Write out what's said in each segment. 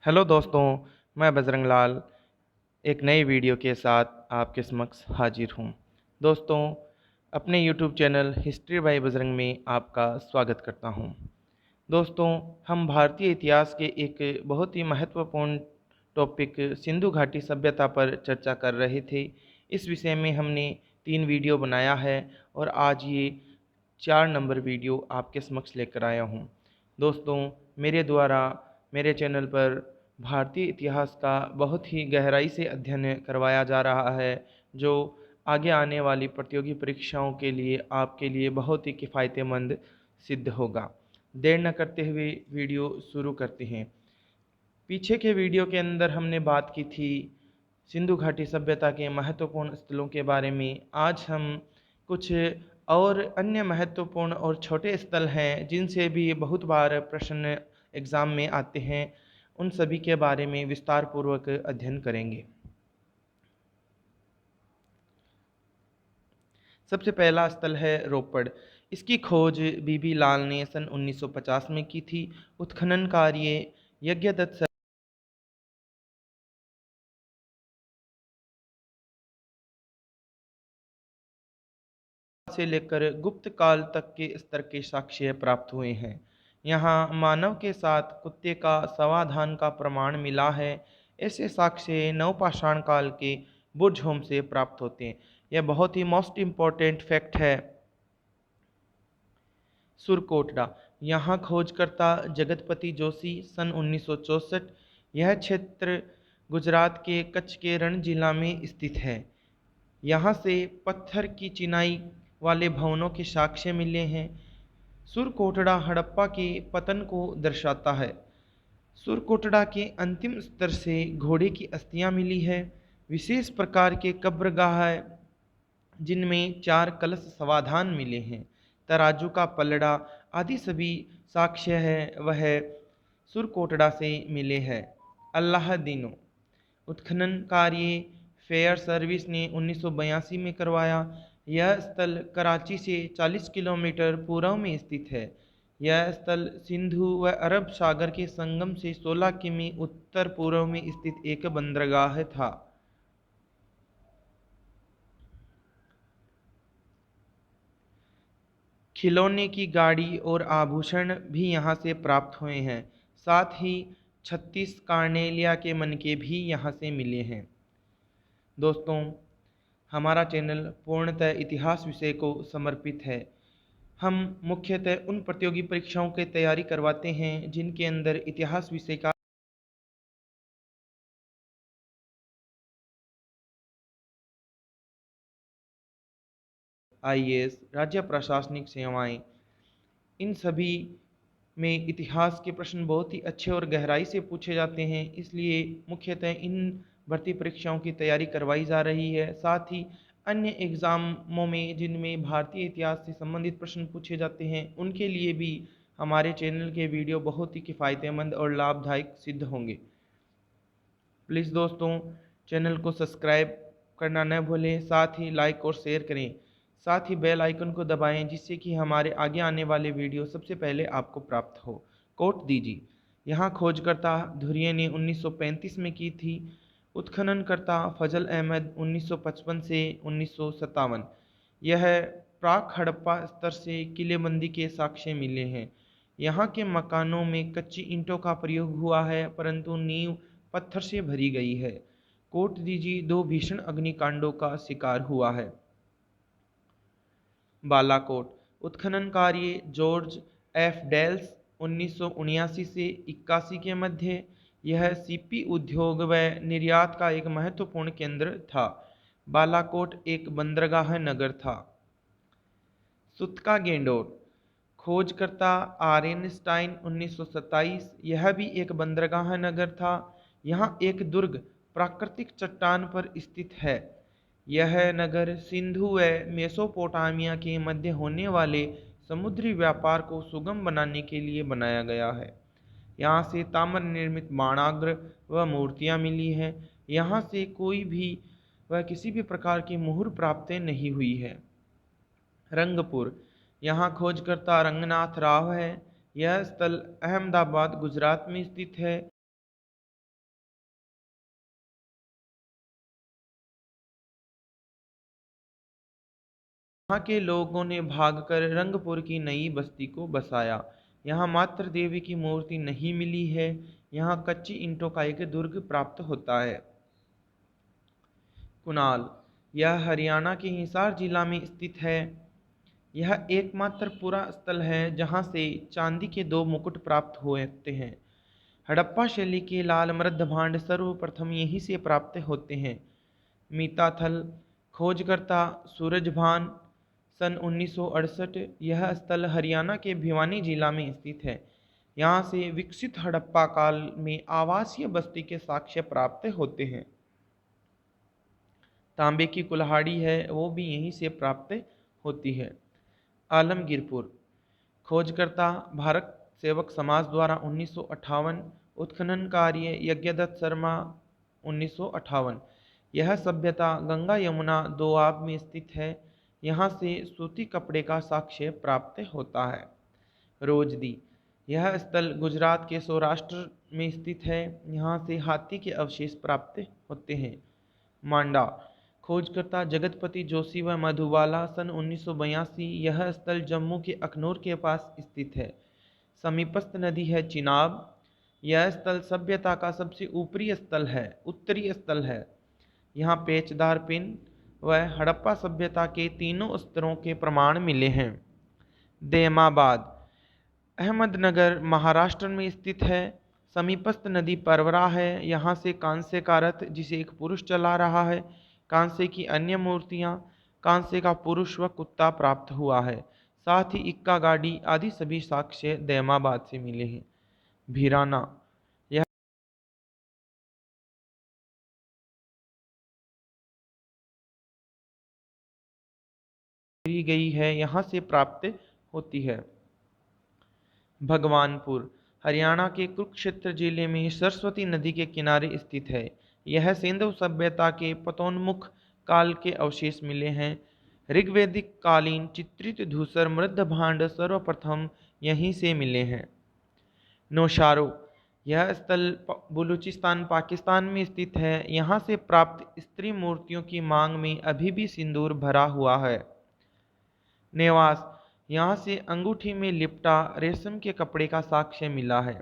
Hello दोस्तों, मैं बजरंग लाल एक नई वीडियो के साथ आपके समक्ष हाजिर हूँ। दोस्तों, अपने YouTube channel history by Bajrang में आपका स्वागत करता हूँ। दोस्तों, हम भारतीय इतिहास के एक बहुत ही महत्वपूर्ण टॉपिक सिंधु घाटी सभ्यता पर चर्चा कर रहे थे। इस विषय में हमने 3 वीडियो बनाया है और आज ये 4 नंबर वीडियो आपके समक्ष लेकर आया हूँ। दोस्तों, मेरे द्वारा मेरे चैनल पर भारतीय इतिहास का बहुत ही गहराई से अध्ययन करवाया जा रहा है, जो आगे आने वाली प्रतियोगी परीक्षाओं के लिए आपके लिए बहुत ही किफ़ायतेमंद सिद्ध होगा। देर न करते हुए वीडियो शुरू करते हैं। पीछे के वीडियो के अंदर हमने बात की थी सिंधु घाटी सभ्यता के महत्वपूर्ण स्थलों के बारे में। आज हम कुछ और अन्य महत्वपूर्ण और छोटे स्थल हैं जिनसे भी बहुत बार प्रश्न एग्ज़ाम में आते हैं, उन सभी के बारे में विस्तार पूर्वक अध्ययन करेंगे। सबसे पहला स्थल है रोपड़। इसकी खोज बीबी लाल ने सन 1950 में की थी। उत्खनन कार्य यज्ञदत्त से लेकर गुप्त काल तक के स्तर के साक्ष्य प्राप्त हुए हैं। यहाँ मानव के साथ कुत्ते का समाधान का प्रमाण मिला है। ऐसे साक्ष्य नवपाषाण काल के बुर्ज होम से प्राप्त होते हैं। यह बहुत ही मोस्ट इम्पॉर्टेंट फैक्ट है। सुरकोटड़ा, यहाँ खोजकर्ता जगतपति जोशी सन 1964। यह क्षेत्र गुजरात के कच्छ के रण जिला में स्थित है। यहाँ से पत्थर की चिनाई वाले भवनों के साक्ष्य मिले हैं। सुरकोटड़ा हड़प्पा के पतन को दर्शाता है। सुरकोटड़ा के अंतिम स्तर से घोड़े की अस्थियां मिली है। विशेष प्रकार के कब्रगाह है जिनमें 4 कलश समाधान मिले हैं। तराजू का पलड़ा आदि सभी साक्ष्य है वह सुरकोटड़ा से मिले हैं। अल्लाह दीनो, उत्खनन कार्य फेयर सर्विस ने 1982 में करवाया। यह स्थल कराची से 40 किलोमीटर पूर्व में स्थित है। यह स्थल सिंधु व अरब सागर के संगम से 16 किमी उत्तर पूर्व में स्थित एक बंदरगाह था। खिलौने की गाड़ी और आभूषण भी यहाँ से प्राप्त हुए हैं। साथ ही 36 कार्नेलिया के मनके भी यहाँ से मिले हैं। दोस्तों, हमारा चैनल पूर्णतः इतिहास विषय को समर्पित है। हम मुख्यतः उन प्रतियोगी परीक्षाओं की तैयारी करवाते हैं जिनके अंदर इतिहास विषय का आईएएस, राज्य प्रशासनिक सेवाएं, इन सभी में इतिहास के प्रश्न बहुत ही अच्छे और गहराई से पूछे जाते हैं। इसलिए मुख्यतः इन भर्ती परीक्षाओं की तैयारी करवाई जा रही है। साथ ही अन्य एग्ज़ामों में जिनमें भारतीय इतिहास से संबंधित प्रश्न पूछे जाते हैं, उनके लिए भी हमारे चैनल के वीडियो बहुत ही किफ़ायतेमंद और लाभदायक सिद्ध होंगे। प्लीज़ दोस्तों, चैनल को सब्सक्राइब करना न भूलें, साथ ही लाइक और शेयर करें। साथ ही बेल आइकन को दबाएं जिससे कि हमारे आगे आने वाले वीडियो सबसे पहले आपको प्राप्त हो। कोट दीजिए, यहाँ खोजकर्ता धुरिये ने 1935 में की थी। उत्खननकर्ता फजल अहमद 1955 से 1957। यह प्राक हड़प्पा स्तर से किलेबंदी के साक्ष्य मिले हैं। यहाँ के मकानों में कच्ची ईंटों का प्रयोग हुआ है परंतु नींव पत्थर से भरी गई है। कोट दीजी 2 भीषण अग्निकांडों का शिकार हुआ है। बालाकोट, उत्खनन कार्य जॉर्ज एफ डेल्स 1979 से 81 के मध्य। यह सीपी उद्योग व निर्यात का एक महत्वपूर्ण केंद्र था। बालाकोट एक बंदरगाह नगर था। सुतका गेंडोर, खोजकर्ता आर्नस्टाइन 1927। यह भी एक बंदरगाह नगर था। यहाँ एक दुर्ग प्राकृतिक चट्टान पर स्थित है। यह नगर सिंधु व मेसोपोटामिया के मध्य होने वाले समुद्री व्यापार को सुगम बनाने के लिए बनाया गया है। यहाँ से ताम्र निर्मित बाणाग्र व मूर्तियाँ मिली हैं। यहाँ से कोई भी व किसी भी प्रकार की मुहर प्राप्त नहीं हुई है। रंगपुर, यहाँ खोजकर्ता रंगनाथ राव है। यह स्थल अहमदाबाद गुजरात में स्थित है। यहाँ के लोगों ने भागकर रंगपुर की नई बस्ती को बसाया। यहाँ मात्र देवी की मूर्ति नहीं मिली है, यहाँ कच्ची ईंटों का एक दुर्ग प्राप्त होता है। कुणाल, यह हरियाणा के हिसार जिला में स्थित है। यह एकमात्र पुरा स्थल है जहाँ से चांदी के 2 मुकुट प्राप्त होते हैं। हड़प्पा शैली के लाल मृद भांड सर्वप्रथम यहीं से प्राप्त होते हैं। मीताथल, खोजकर्ता सूरजभान, सन 1968। यह स्थल हरियाणा के भिवानी जिला में स्थित है। यहाँ से विकसित हड़प्पा काल में आवासीय बस्ती के साक्ष्य प्राप्त होते हैं। तांबे की कुल्हाड़ी है, वो भी यहीं से प्राप्त होती है। आलमगीरपुर, खोजकर्ता भारत सेवक समाज द्वारा 1958। उत्खनन कार्य यज्ञदत्त शर्मा 1958। यह सभ्यता गंगा यमुना दोआब में स्थित है। यहाँ से सूती कपड़े का साक्ष्य प्राप्त होता है। रोजदी, यह स्थल गुजरात के सौराष्ट्र में स्थित है। यहाँ से हाथी के अवशेष प्राप्त होते हैं। मांडा, खोजकर्ता जगतपति जोशी व मधुबाला, सन 1982। यह स्थल जम्मू के अखनूर के पास स्थित है। समीपस्थ नदी है चिनाब। यह स्थल सभ्यता का सबसे ऊपरी स्थल है, उत्तरी स्थल है। यहाँ पेचदार पिन व हड़प्पा सभ्यता के तीनों स्तरों के प्रमाण मिले हैं। देमाबाद, अहमदनगर महाराष्ट्र में स्थित है। समीपस्थ नदी परवरा है। यहाँ से कांस्य का रथ जिसे एक पुरुष चला रहा है, कांस्य की अन्य मूर्तियाँ, कांस्य का पुरुष व कुत्ता प्राप्त हुआ है। साथ ही इक्का गाड़ी आदि सभी साक्ष्य दैमाबाद से मिले हैं। भीराना, यह दी गई है, यहाँ से प्राप्त होती है। भगवानपुर, हरियाणा के कुरुक्षेत्र जिले में सरस्वती नदी के किनारे स्थित है। यह सिंधु सभ्यता के पतोन्मुख काल के अवशेष मिले हैं। ऋग्वैदिक कालीन चित्रित धूसर मृद भांड सर्वप्रथम यहीं से मिले हैं। नौशारो, यह स्थल बलूचिस्तान पाकिस्तान में स्थित है। यहाँ से प्राप्त स्त्री मूर्तियों की मांग में अभी भी सिंदूर भरा हुआ है। नेवास, यहाँ से अंगूठी में लिपटा रेशम के कपड़े का साक्ष्य मिला है।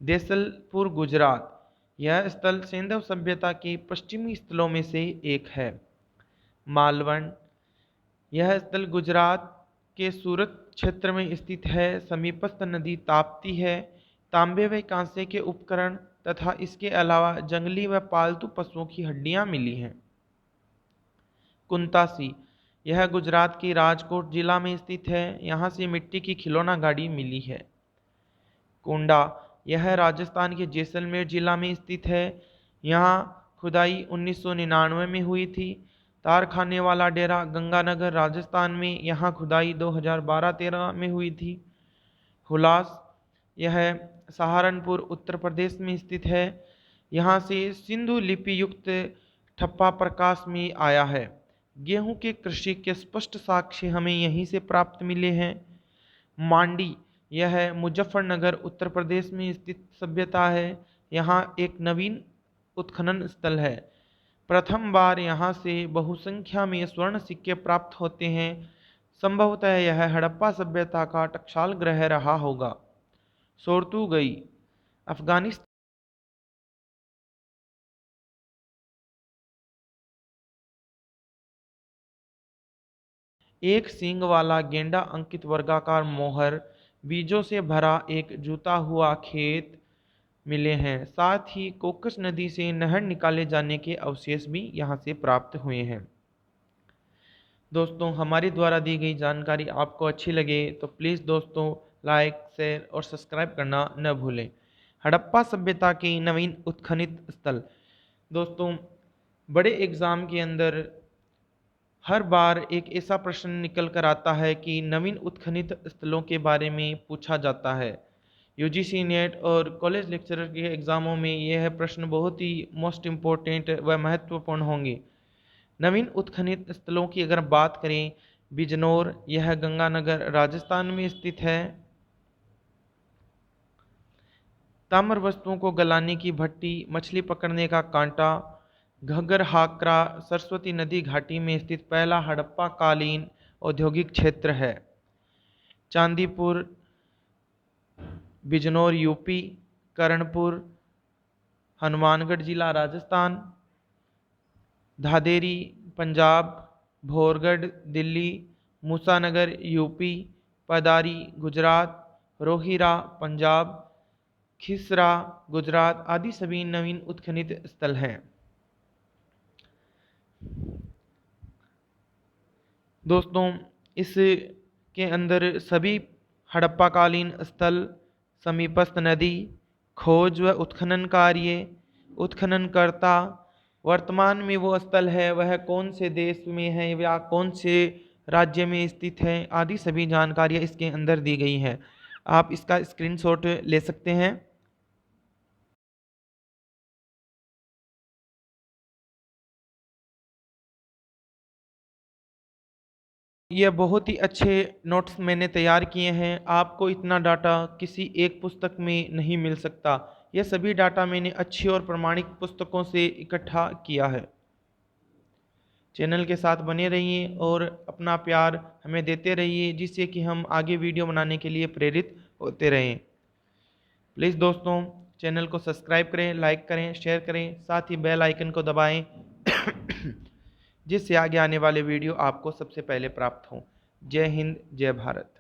देसलपुर, गुजरात, यह स्थल सिंधु सभ्यता के पश्चिमी स्थलों में से एक है। मालवण, यह स्थल गुजरात के सूरत क्षेत्र में स्थित है। समीपस्थ नदी ताप्ती है। तांबे व कांसे के उपकरण तथा इसके अलावा जंगली व पालतू पशुओं की हड्डियां मिली हैं। कुंतासी, यह गुजरात के राजकोट जिला में स्थित है। यहाँ से मिट्टी की खिलौना गाड़ी मिली है। कोंडा, यह राजस्थान के जैसलमेर जिला में स्थित है। यहाँ खुदाई 1999 में हुई थी। तारखाने वाला डेरा गंगानगर राजस्थान में, यहाँ खुदाई 2012-13 में हुई थी। हुलास, यह सहारनपुर उत्तर प्रदेश में स्थित है। यहाँ से सिंधु लिपि युक्त ठप्पा प्रकाश में आया है। गेहूं के कृषि के स्पष्ट साक्ष्य हमें यहीं से प्राप्त मिले हैं। मांडी, यह मुजफ्फरनगर उत्तर प्रदेश में स्थित सभ्यता है। यहाँ एक नवीन उत्खनन स्थल है। प्रथम बार यहाँ से बहुसंख्या में स्वर्ण सिक्के प्राप्त होते हैं। संभवतः यह हड़प्पा सभ्यता का टकसाल ग्रह रहा होगा। सोर्तुगई, अफगानिस्तान, एक सींग वाला गेंडा अंकित वर्गाकार मोहर, बीजों से भरा एक जुता हुआ खेत मिले हैं। साथ ही कोकस नदी से नहर निकाले जाने के अवशेष भी यहाँ से प्राप्त हुए हैं। दोस्तों, हमारी द्वारा दी गई जानकारी आपको अच्छी लगे तो प्लीज़ दोस्तों लाइक, शेयर और सब्सक्राइब करना न भूलें। हड़प्पा सभ्यता के नवीन उत्खनित स्थल। दोस्तों, बड़े एग्ज़ाम के अंदर हर बार एक ऐसा प्रश्न निकल कर आता है कि नवीन उत्खनित स्थलों के बारे में पूछा जाता है। यूजीसी नेट और कॉलेज लेक्चरर के एग्ज़ामों में यह प्रश्न बहुत ही मोस्ट इम्पोर्टेंट व महत्वपूर्ण होंगे। नवीन उत्खनित स्थलों की अगर बात करें, बिजनौर, यह गंगानगर राजस्थान में स्थित है। ताम्र वस्तुओं को गलाने की भट्टी, मछली पकड़ने का कांटा, घग्गर हाकरा सरस्वती नदी घाटी में स्थित पहला हड़प्पा कालीन औद्योगिक क्षेत्र है? चांदीपुर बिजनौर यूपी, कर्णपुर हनुमानगढ़ जिला राजस्थान, धादेरी पंजाब, भोरगढ़ दिल्ली, मूसानगर यूपी, पदारी गुजरात, रोहिरा पंजाब, खिसरा गुजरात आदि सभी नवीन उत्खनित स्थल हैं। दोस्तों, इसके अंदर सभी हड़प्पाकालीन स्थल, समीपस्थ नदी, खोज व उत्खनन कार्य, उत्खननकर्ता, वर्तमान में वो स्थल है वह कौन से देश में है या कौन से राज्य में स्थित है आदि सभी जानकारियाँ इसके अंदर दी गई हैं। आप इसका स्क्रीनशॉट ले सकते हैं। ये बहुत ही अच्छे नोट्स मैंने तैयार किए हैं। आपको इतना डाटा किसी एक पुस्तक में नहीं मिल सकता। यह सभी डाटा मैंने अच्छी और प्रमाणिक पुस्तकों से इकट्ठा किया है। चैनल के साथ बने रहिए और अपना प्यार हमें देते रहिए, जिससे कि हम आगे वीडियो बनाने के लिए प्रेरित होते रहें। प्लीज़ दोस्तों, चैनल को सब्सक्राइब करें, लाइक करें, शेयर करें, साथ ही बेल आइकन को दबाएं जिससे आगे आने वाले वीडियो आपको सबसे पहले प्राप्त हों। जय हिंद, जय भारत।